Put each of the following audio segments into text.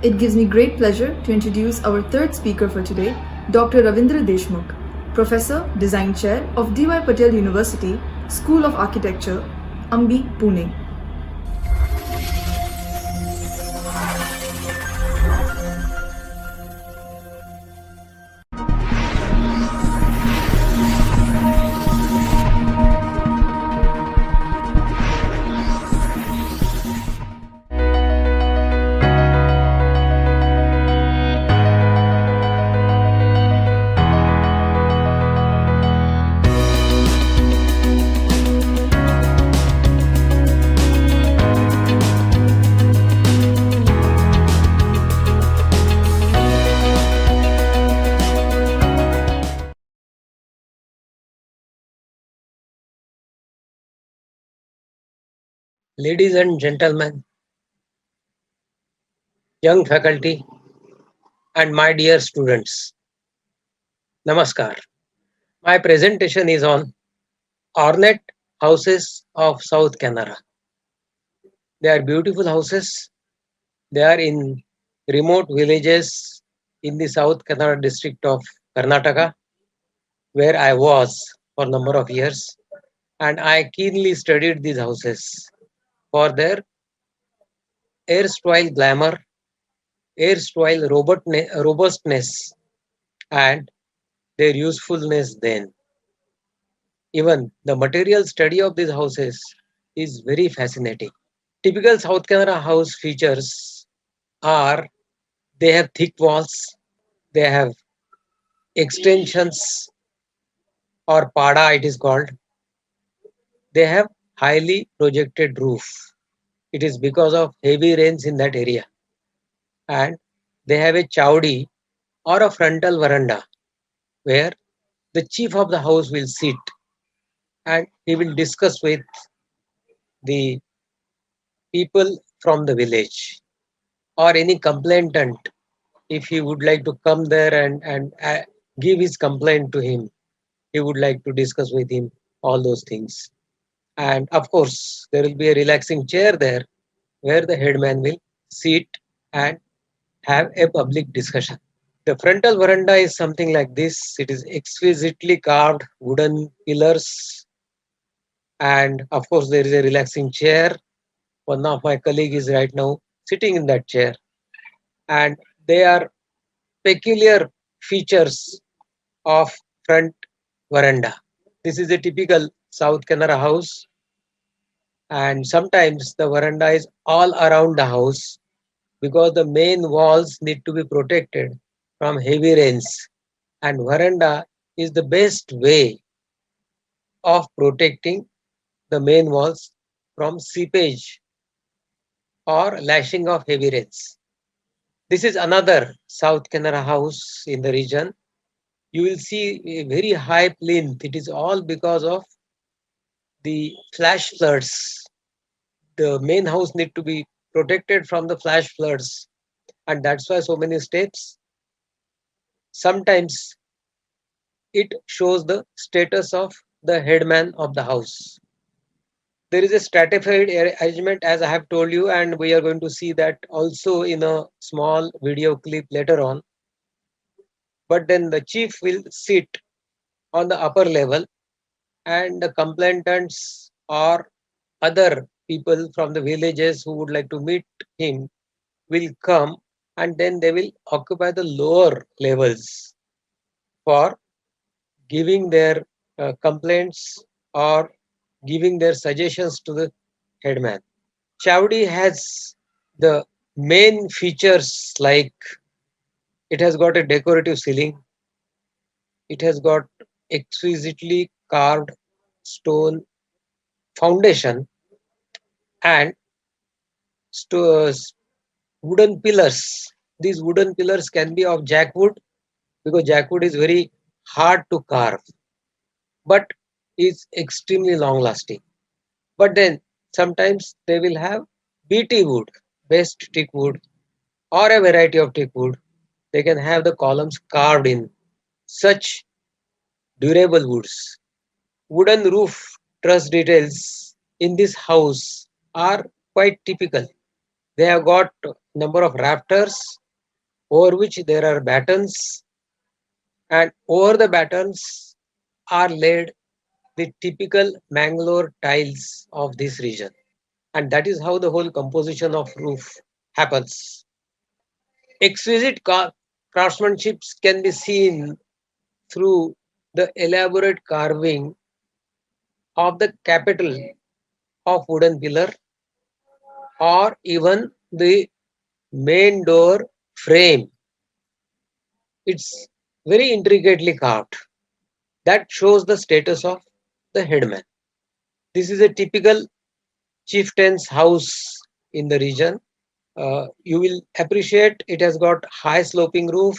It gives me great pleasure to introduce our third speaker for today, Dr. Ravindra Deshmukh, Professor, Design Chair of D.Y. Patel University, School of Architecture, Ambi, Pune. Ladies and gentlemen, young faculty, and my dear students, Namaskar. My presentation is on ornate houses of South Canara. They are beautiful houses. They are in remote villages in the South Canara district of Karnataka, where I was for a number of years. And I keenly studied these houses for their erstwhile glamour, erstwhile robustness, and their usefulness then. Even the material study of these houses is very fascinating. Typical South Canara house features are they have thick walls, they have extensions or pada it is called, they have highly projected roof. It is because of heavy rains in that area. And they have a chowdi or a frontal veranda where the chief of the house will sit and he will discuss with the people from the village or any complainant if he would like to come there and give his complaint to him. He would like to discuss with him all those things. And of course, there will be a relaxing chair there where the headman will sit and have a public discussion. The frontal veranda is something like this. It is exquisitely carved wooden pillars, and of course, there is a relaxing chair. One of my colleague is right now sitting in that chair, and they are peculiar features of front veranda. This is a typical South Canara house, and sometimes the veranda is all around the house because the main walls need to be protected from heavy rains, and veranda is the best way of protecting the main walls from seepage or lashing of heavy rains. This is another South Canara house in the region. You will see a very high plinth. It is all because of the flash floods. The main house need to be protected from the flash floods, and that's why so many steps. Sometimes it shows the status of the headman of the house. There is a stratified arrangement, as I have told you, and we are going to see that also in a small video clip later on. But then the chief will sit on the upper level, and the complainants or other people from the villages who would like to meet him will come, and then they will occupy the lower levels for giving their complaints or giving their suggestions to the headman. Chowdi has the main features like it has got a decorative ceiling, it has got exquisitely carved stone foundation and sto- wooden pillars. These wooden pillars can be of jackwood because jackwood is very hard to carve but is extremely long lasting. But then sometimes they will have BT wood, best teak wood, or a variety of teak wood. They can have the columns carved in such durable woods. Wooden roof truss details in this house are quite typical. They have got number of rafters over which there are battens, and over the battens are laid the typical Mangalore tiles of this region. And that is how the whole composition of roof happens. Exquisite craftsmanship can be seen through the elaborate carving of the capital of wooden pillar, or even the main door frame. It's very intricately carved. That shows the status of the headman. This is a typical chieftain's house in the region. You will appreciate it has got high sloping roof.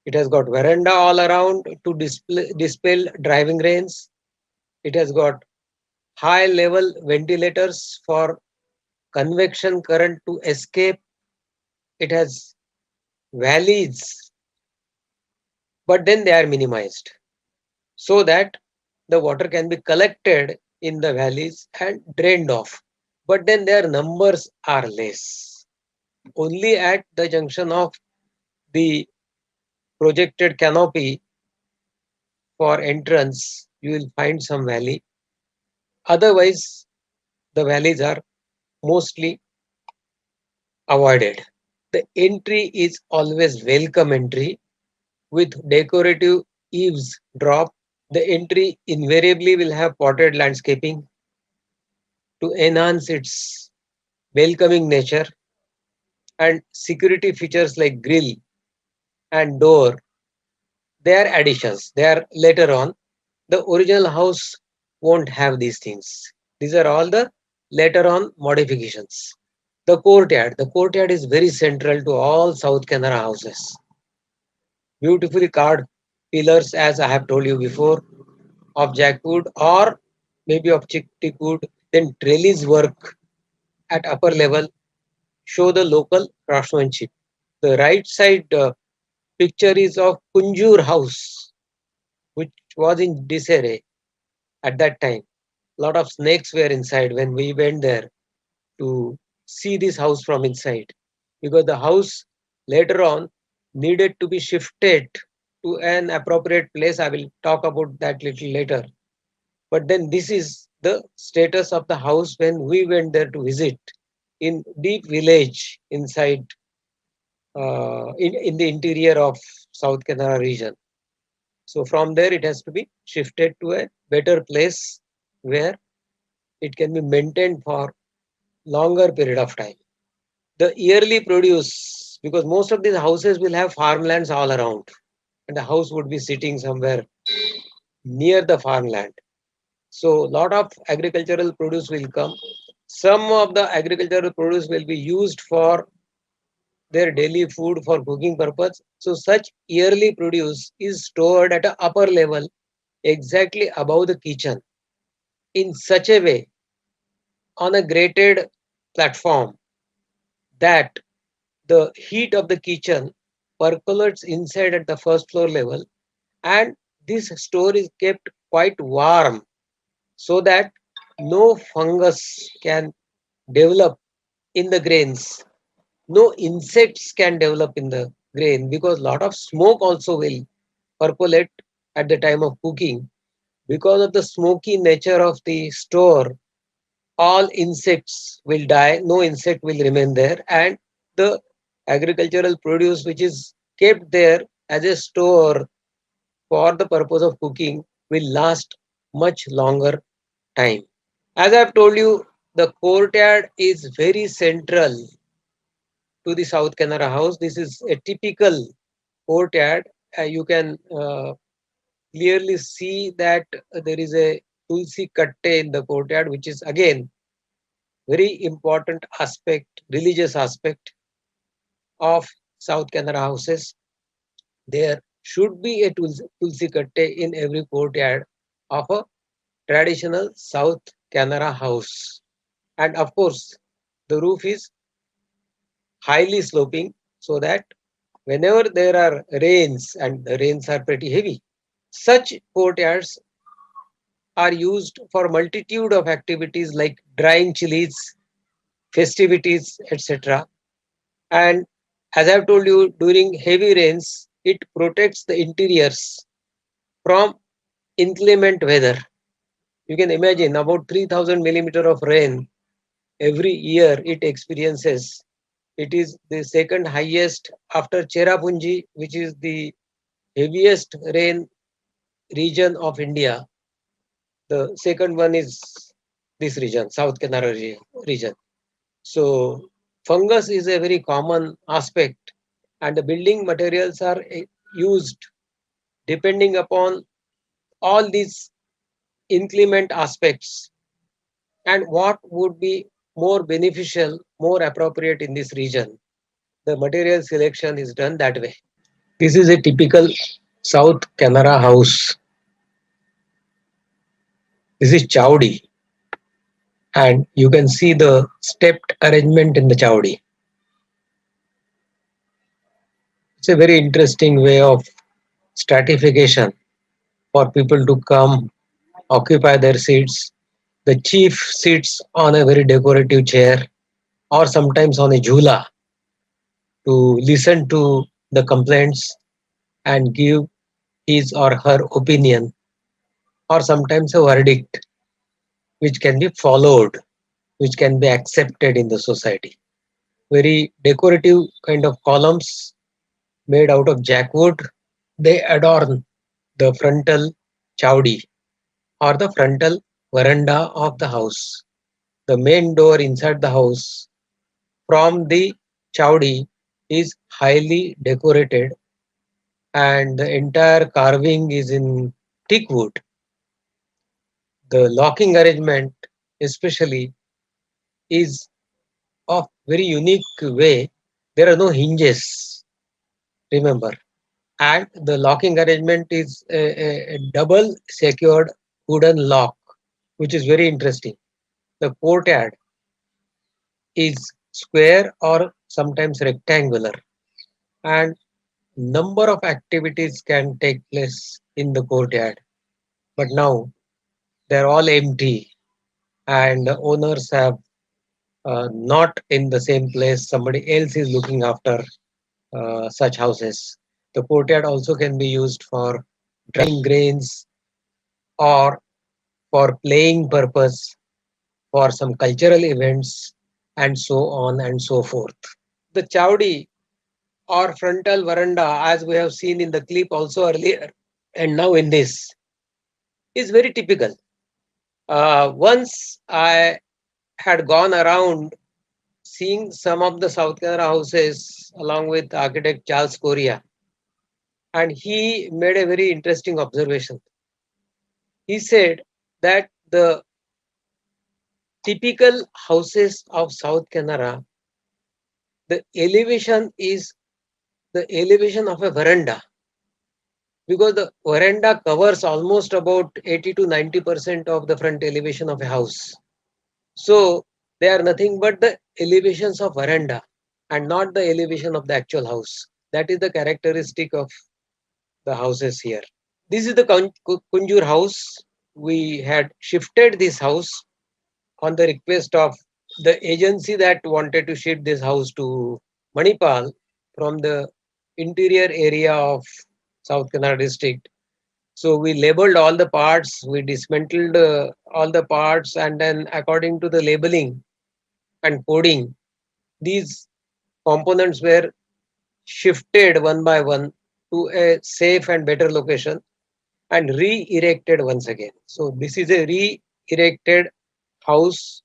It has got veranda all around to dispel driving rains. It has got high level ventilators for convection current to escape. It has valleys, but then they are minimized so that the water can be collected in the valleys and drained off. But then their numbers are less. Only at the junction of the projected canopy for entrance, you will find some valley. Otherwise, the valleys are mostly avoided. The entry is always welcome entry with decorative eaves drop. The entry invariably will have potted landscaping to enhance its welcoming nature, and security features like grill and door. They are additions. They are later on. The original house won't have these things. These are all the later on modifications. The courtyard. The courtyard is very central to all South Canara houses. Beautifully carved pillars, as I have told you before, of jackwood or maybe of teak wood. Then trellis work at upper level show the local craftsmanship. The right side picture is of Kunjur house, which was in disarray at that time. Lot of snakes were inside when we went there to see this house from inside, because the house later on needed to be shifted to an appropriate place. I will talk about that little later. But then this is the status of the house when we went there to visit in deep village inside in the interior of South Canara region. So from there it has to be shifted to a better place where it can be maintained for longer period of time. The yearly produce, because most of these houses will have farmlands all around, and the house would be sitting somewhere near the farmland. So lot of agricultural produce will come. Some of the agricultural produce will be used for their daily food for cooking purpose. So such yearly produce is stored at a upper level exactly above the kitchen in such a way on a grated platform that the heat of the kitchen percolates inside at the first floor level, and this store is kept quite warm so that no fungus can develop in the grains, no insects can develop in the grain, because lot of smoke also will percolate at the time of cooking. Because of the smoky nature of the store, all insects will die, no insect will remain there, and the agricultural produce which is kept there as a store for the purpose of cooking will last much longer time. As I have told you, the courtyard is very central to the South Canara house. This is a typical courtyard. You can clearly see that there is a Tulsi Katte in the courtyard, which is again very important aspect, religious aspect of South Canara houses. There should be a Tulsi Katte in every courtyard of a traditional South Canara house. And of course, the roof is highly sloping so that whenever there are rains, and the rains are pretty heavy, such courtyards are used for multitude of activities like drying chilies, festivities, etc. And as I've told you, during heavy rains, it protects the interiors from inclement weather. You can imagine about 3000 millimeter of rain every year it experiences. It is the second highest after Cherrapunji, which is the heaviest rain region of India. The second one is this region, South Kannada region. So fungus is a very common aspect, and the building materials are used depending upon all these inclement aspects, and what would be more beneficial, more appropriate in this region. The material selection is done that way. This is a typical South Canara house. This is Chowdi, and you can see the stepped arrangement in the Chowdi. It's a very interesting way of stratification for people to come occupy their seats. The chief sits on a very decorative chair or sometimes on a jhula to listen to the complaints and give his or her opinion, or sometimes a verdict which can be followed, which can be accepted in the society. Very decorative kind of columns made out of jackwood. They adorn the frontal chowdi or the frontal veranda of the house. The main door inside the house from the chowdi is highly decorated, and the entire carving is in teak wood. The locking arrangement, especially, is of very unique way. There are no hinges, remember, and the locking arrangement is a double secured wooden lock, which is very interesting. The courtyard is square or sometimes rectangular, and number of activities can take place in the courtyard. But now they're all empty, and the owners have not in the same place. Somebody else is looking after such houses. The courtyard also can be used for drying grains or for playing purpose, for some cultural events, and so on and so forth. The chowdi or frontal veranda, as we have seen in the clip also earlier, and now in this, is very typical. Once I had gone around seeing some of the South Canara houses along with architect Charles Correa, and he made a very interesting observation. He said that the typical houses of South Canara, the elevation is the elevation of a veranda, because the veranda covers almost about 80 to 90% of the front elevation of a house. So they are nothing but the elevations of veranda and not the elevation of the actual house. That is the characteristic of the houses here. This is the Kunjur house. We had shifted this house on the request of the agency that wanted to shift this house to Manipal from the interior area of South Kannada district. So we labeled all the parts, we dismantled all the parts, and then according to the labeling and coding, these components were shifted one by one to a safe and better location and re-erected once again. So this is a re-erected house,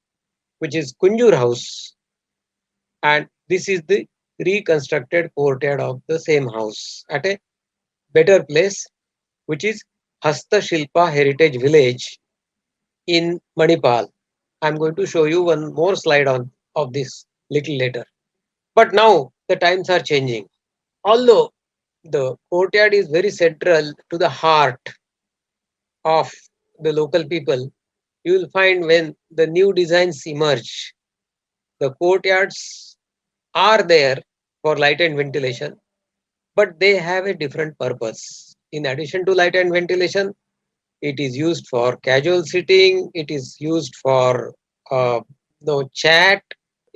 which is Kunjur house, and this is the reconstructed courtyard of the same house at a better place, which is Hasta Shilpa Heritage Village in Manipal. I'm going to show you one more slide on of this little later. But now the times are changing. Although the courtyard is very central to the heart of the local people, you will find when the new designs emerge, the courtyards are there for light and ventilation, but they have a different purpose. In addition to light and ventilation, it is used for casual sitting, it is used for chat,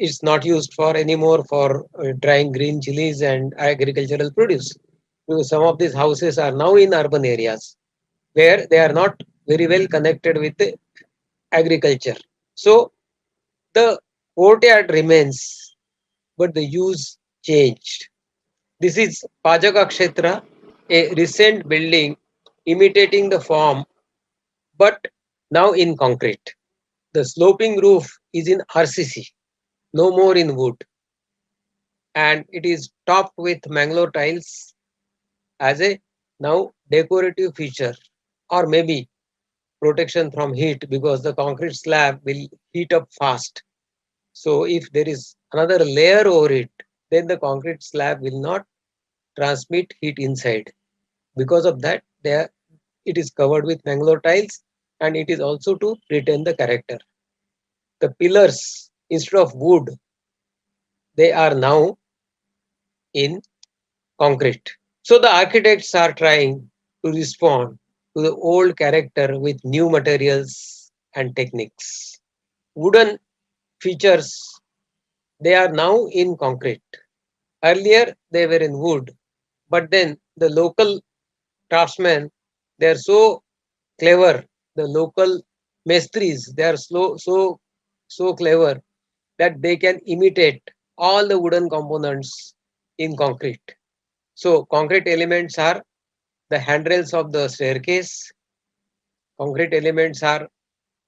it's not used for anymore for drying green chilies and agricultural produce. Because some of these houses are now in urban areas where they are not very well connected with the agriculture. So the courtyard remains, but the use changed. This is Pajaka Kshetra, a recent building imitating the form but now in concrete. The sloping roof is in RCC, no more in wood, and it is topped with Mangalore tiles as a now decorative feature, or maybe protection from heat because the concrete slab will heat up fast. So if there is another layer over it, then the concrete slab will not transmit heat inside. Because of that, there it is covered with Mangalore tiles, and it is also to retain the character. The pillars, instead of wood, they are now in concrete. So the architects are trying to respond to the old character with new materials and techniques. Wooden features, they are now in concrete. Earlier they were in wood, but then the local craftsmen, they are so clever. The local mestris, they are so clever that they can imitate all the wooden components in concrete. So concrete elements are the handrails of the staircase. Concrete elements are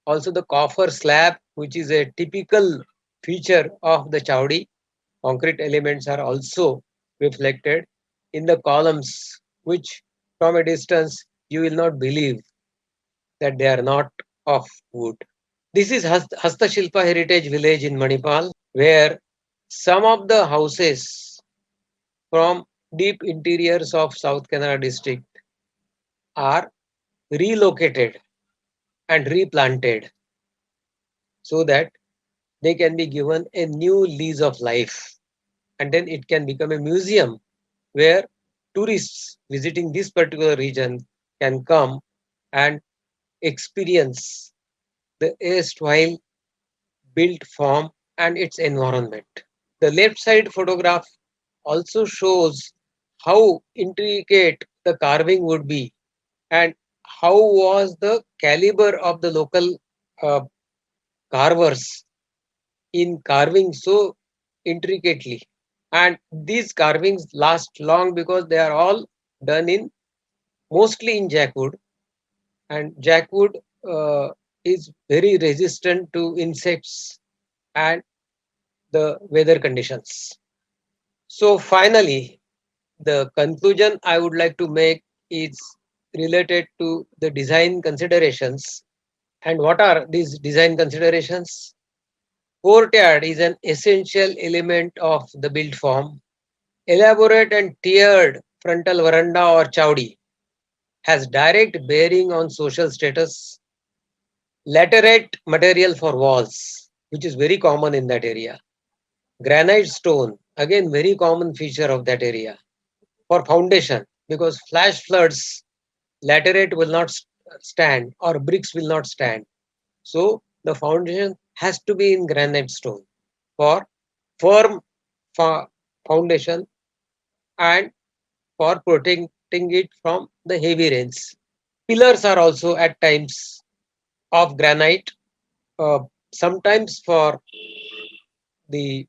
also the coffer slab, which is a typical feature of the chowdi. Concrete elements are also reflected in the columns, which from a distance you will not believe that they are not of wood. This is Hastashilpa Heritage Village in Manipal, where some of the houses from deep interiors of South Kannada district are relocated and replanted so that they can be given a new lease of life, and then it can become a museum where tourists visiting this particular region can come and experience the erstwhile built form and its environment. The left side photograph also shows how intricate the carving would be and how was the caliber of the local uh, carvers in carving so intricately. And these carvings last long because they are all done in mostly in jackwood, and jackwood is very resistant to insects and the weather conditions. So finally, the conclusion I would like to make is related to the design considerations. And what are these design considerations? Courtyard is an essential element of the built form. Elaborate and tiered frontal veranda or chowdi has direct bearing on social status. Laterite material for walls, which is very common in that area. Granite stone, again very common feature of that area. For foundation, because flash floods, laterite will not stand or bricks will not stand. So the foundation has to be in granite stone for firm foundation and for protecting it from the heavy rains. Pillars are also at times of granite, uh, sometimes for the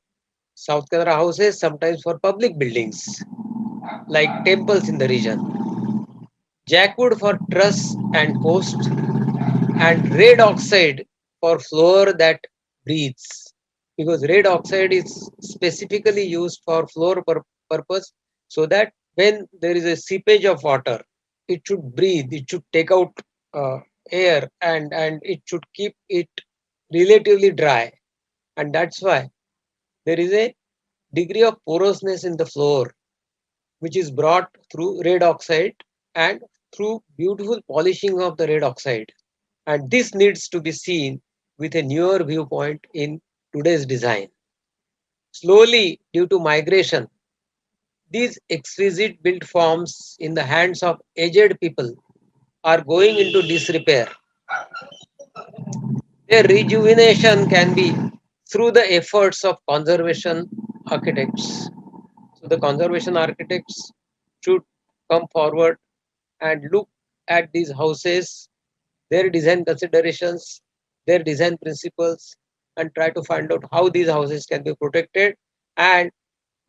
South Kannada houses, sometimes for public buildings like temples in the region. Jackwood for truss and post, and red oxide for floor that breathes. Because red oxide is specifically used for floor purpose so that when there is a seepage of water, it should breathe, it should take out uh, air, and it should keep it relatively dry. And that's why there is a degree of porousness in the floor which is brought through red oxide and through beautiful polishing of the red oxide. And this needs to be seen with a newer viewpoint in today's design. Slowly, due to migration, these exquisite built forms in the hands of aged people are going into disrepair. Their rejuvenation can be through the efforts of conservation architects. So the conservation architects should come forward and look at these houses, their design considerations, their design principles, and try to find out how these houses can be protected. And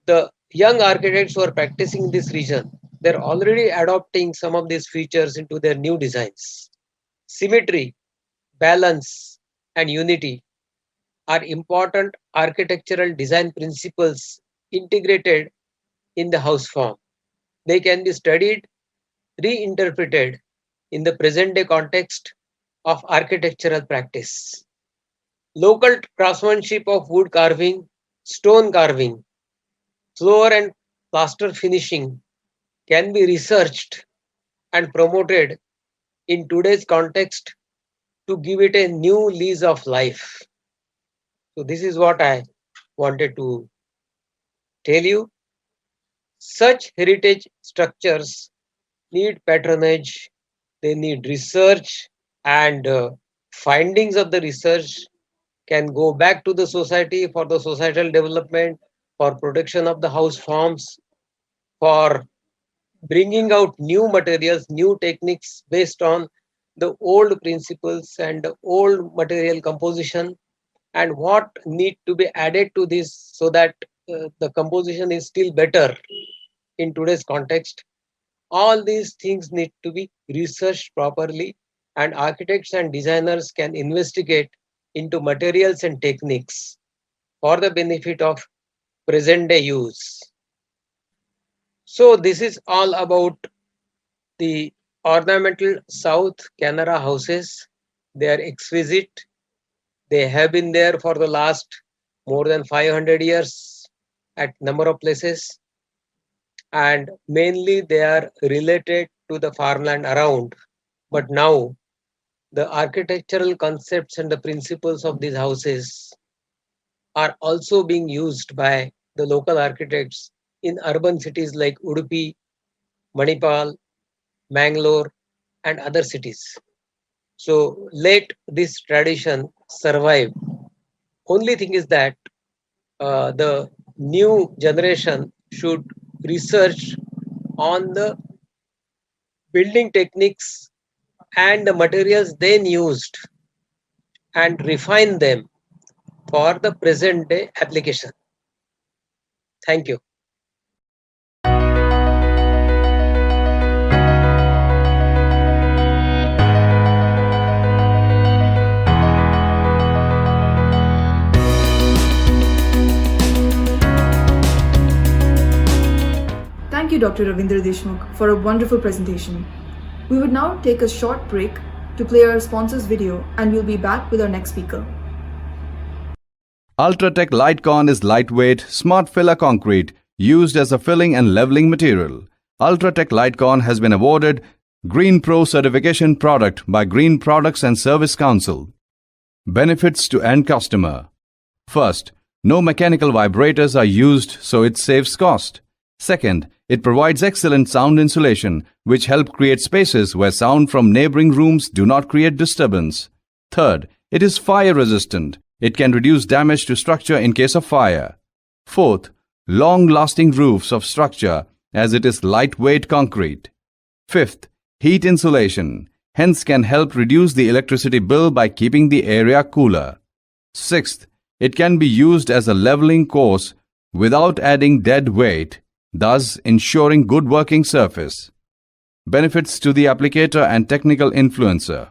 the young architects who are practicing in this region, they're already adopting some of these features into their new designs. Symmetry, balance, and unity are important architectural design principles integrated in the house form. They can be studied, reinterpreted in the present day context of architectural practice. Local craftsmanship of wood carving, stone carving, floor and plaster finishing can be researched and promoted in today's context to give it a new lease of life. So, this is what I wanted to tell you. Such heritage structures need patronage, they need research, and findings of the research can go back to the society for the societal development, for protection of the house forms, for bringing out new materials, new techniques based on the old principles and the old material composition, and what need to be added to this so that the composition is still better in today's context. All these things need to be researched properly, and architects and designers can investigate into materials and techniques for the benefit of present day use. So, this is all about the ornamental South Canara houses. They are exquisite. They have been there for the last more than 500 years at number of places, and mainly they are related to the farmland around. But now the architectural concepts and the principles of these houses are also being used by the local architects in urban cities like Udupi, Manipal, Mangalore, and other cities. So let this tradition survive. Only thing is that the new generation should research on the building techniques and the materials then used and refine them for the present day application. Thank you. Thank you, Dr. Ravindra Deshmukh, for a wonderful presentation. We would now take a short break to play our sponsor's video, and we'll be back with our next speaker. Ultratech Lightcon is lightweight, smart filler concrete used as a filling and leveling material. Ultratech Lightcon has been awarded Green Pro certification product by Green Products and Service Council. Benefits to end customer. First, no mechanical vibrators are used, so it saves cost. Second, it provides excellent sound insulation, which help create spaces where sound from neighboring rooms do not create disturbance. Third, it is fire resistant. It can reduce damage to structure in case of fire. Fourth, long-lasting roofs of structure as it is lightweight concrete. Fifth, heat insulation, hence can help reduce the electricity bill by keeping the area cooler. Sixth, it can be used as a leveling course without adding dead weight, thus ensuring good working surface. Benefits to the applicator and technical influencer.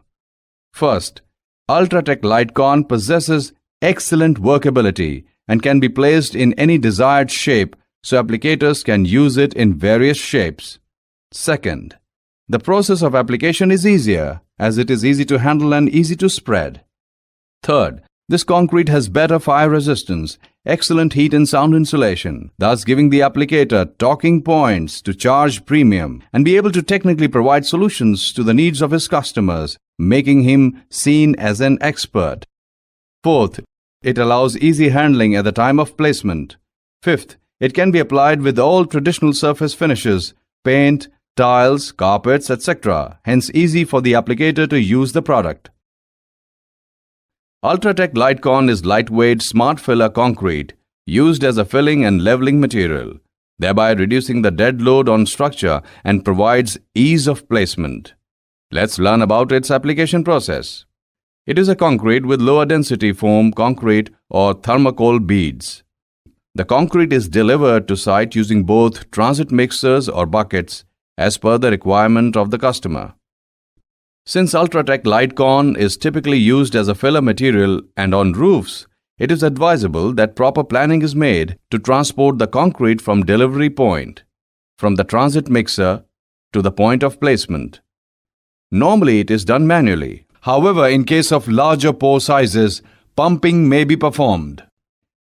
First, Ultratech Lightcon possesses excellent workability and can be placed in any desired shape, so applicators can use it in various shapes. Second, the process of application is easier as it is easy to handle and easy to spread. Third, this concrete has better fire resistance, excellent heat and sound insulation, thus giving the applicator talking points to charge premium and be able to technically provide solutions to the needs of his customers, making him seen as an expert. Fourth, it allows easy handling at the time of placement. Fifth, it can be applied with all traditional surface finishes, paint, tiles, carpets, etc., hence easy for the applicator to use the product. Ultratech Lightcon is lightweight smart filler concrete used as a filling and leveling material, thereby reducing the dead load on structure and provides ease of placement. Let's learn about its application process. It is a concrete with lower density foam concrete or thermocol beads. The concrete is delivered to site using both transit mixers or buckets as per the requirement of the customer. Since Ultratech Lightcon is typically used as a filler material and on roofs, it is advisable that proper planning is made to transport the concrete from delivery point, from the transit mixer to the point of placement. Normally it is done manually. However, in case of larger pore sizes, pumping may be performed.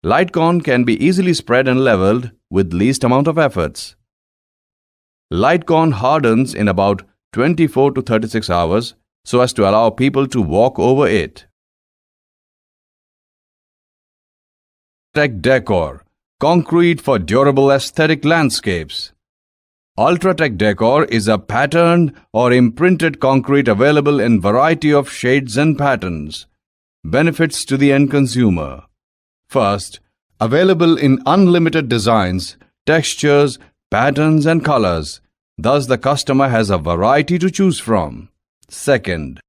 Lightcon can be easily spread and leveled with least amount of efforts. Lightcon hardens in about 24 to 36 hours so as to allow people to walk over it. Ultratech Decor, concrete for durable aesthetic landscapes. Ultratech Decor is a patterned or imprinted concrete available in variety of shades and patterns. Benefits to the end consumer. First, available in unlimited designs, textures, patterns and colors. Thus, the customer has a variety to choose from. Second,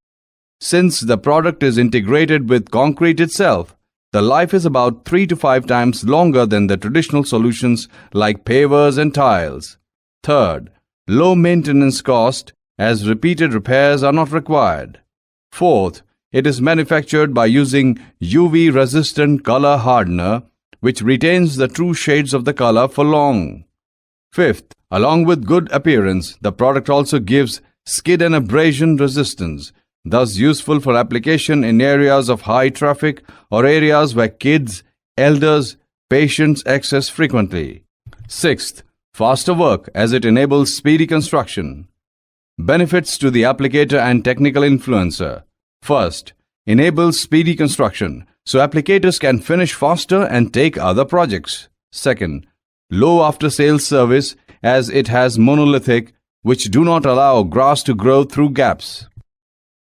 since the product is integrated with concrete itself, the life is about 3 to 5 times longer than the traditional solutions like pavers and tiles. Third, low maintenance cost as repeated repairs are not required. Fourth, it is manufactured by using UV-resistant color hardener, which retains the true shades of the color for long. Fifth, along with good appearance, the product also gives skid and abrasion resistance, thus useful for application in areas of high traffic or areas where kids, elders, patients access frequently. Sixth, faster work as it enables speedy construction. Benefits to the applicator and technical influencer. First, enables speedy construction, so applicators can finish faster and take other projects. Second, low after-sales service as it has monolithic, which do not allow grass to grow through gaps.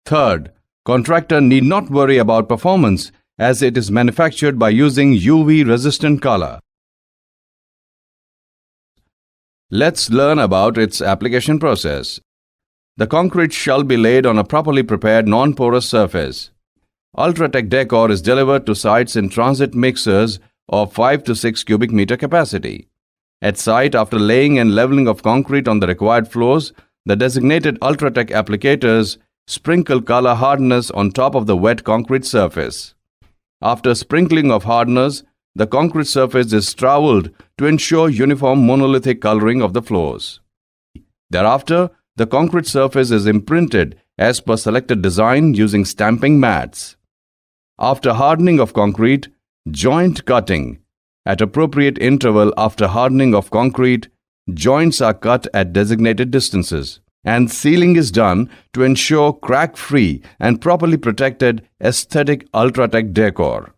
Third, contractor need not worry about performance as it is manufactured by using UV-resistant color. Let's learn about its application process. The concrete shall be laid on a properly prepared non-porous surface. Ultratech Decor is delivered to sites in transit mixers of 5 to 6 cubic meter capacity. At site, after laying and leveling of concrete on the required floors, the designated Ultratech applicators sprinkle color hardeners on top of the wet concrete surface. After sprinkling of hardeners, the concrete surface is troweled to ensure uniform monolithic coloring of the floors. Thereafter, the concrete surface is imprinted as per selected design using stamping mats. After hardening of concrete, joint cutting. At appropriate interval after hardening of concrete, joints are cut at designated distances, and sealing is done to ensure crack-free and properly protected aesthetic Ultratech Decor.